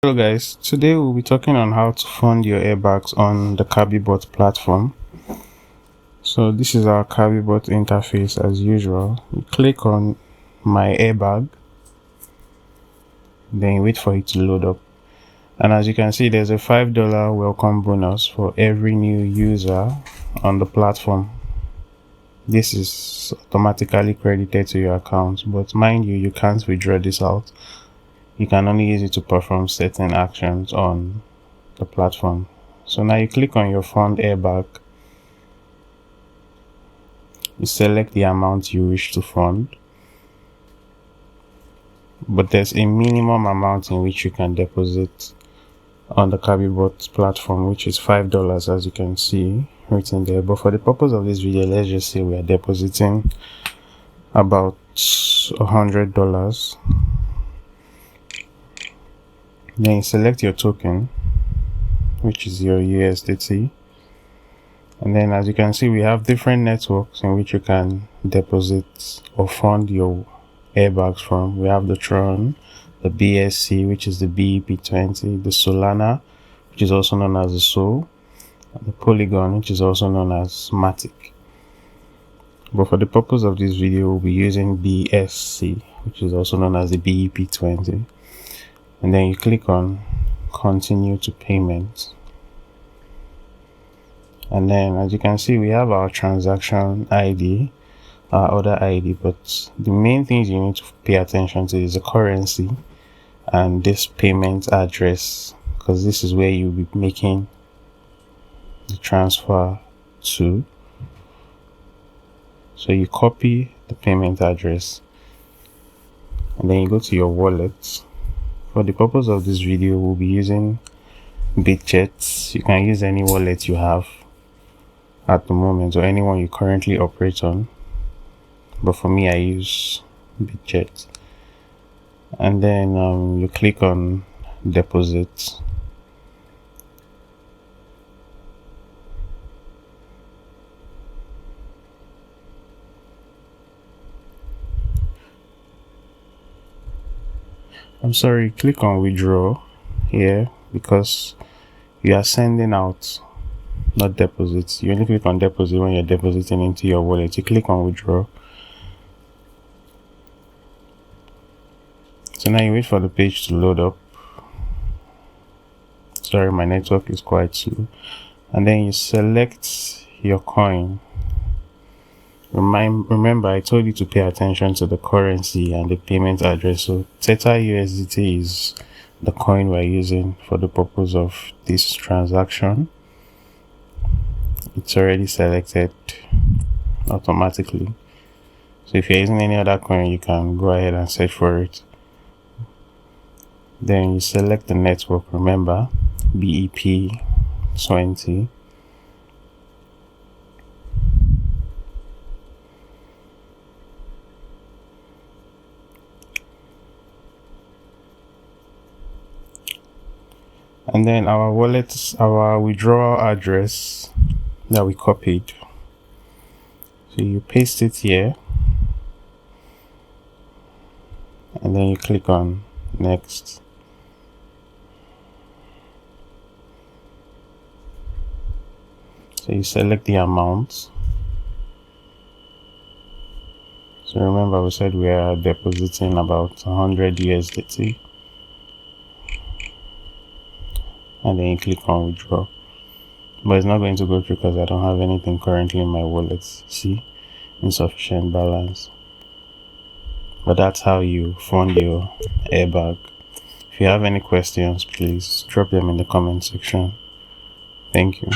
Hello guys, today we'll be talking on how to fund your airbags on the Kabibot platform. So this is our Kabibot interface as usual. You click on my airbag, then you wait for it to load up. And as you can see, there's a $5 welcome bonus for every new user on the platform. This is automatically credited to your account, but mind you, you can't withdraw this out. You can only use it to perform certain actions on the platform. So now you click on your fund airbag, you select the amount you wish to fund, but there's a minimum amount in which you can deposit on the Kabibot platform, which is $5, as you can see written there. But for the purpose of this video, let's just say we are depositing about $100. Then you select your token, which is your USDT. And then as you can see, we have different networks in which you can deposit or fund your airbags from. We have the Tron, the BSC, which is the BEP20, the Solana, which is also known as the Sol, and the Polygon, which is also known as Matic. But for the purpose of this video, we'll be using BSC, which is also known as the BEP20. And then you click on continue to payment. And then as you can see, we have our transaction ID, our order ID, but the main things you need to pay attention to is the currency and this payment address, because this is where you'll be making the transfer to. So you copy the payment address and then you go to your wallet. For the purpose of this video, we'll be using BitJet. You can use any wallet you have at the moment or anyone you currently operate on, but for me I use BitJet. And then you click on deposit. Click on withdraw here because you are sending out, not deposits. You only click on deposit when you're depositing into your wallet. You click on withdraw. So now you wait for the page to load up. Sorry, my network is quite slow. And then you select your coin. Remember, I told you to pay attention to the currency and the payment address. So Theta USDT is the coin we're using for the purpose of this transaction. It's already selected automatically. So if you're using any other coin, you can go ahead and search for it. Then you select the network. Remember, BEP20. And then our withdrawal address that we copied. So you paste it here. And then you click on next. So you select the amount. So remember, we said we are depositing about 100 USDT. And then you click on withdraw. But it's not going to go through because I don't have anything currently in my wallet. See, insufficient balance. But that's how you fund your airbag. If you have any questions, please drop them in the comment section. Thank you.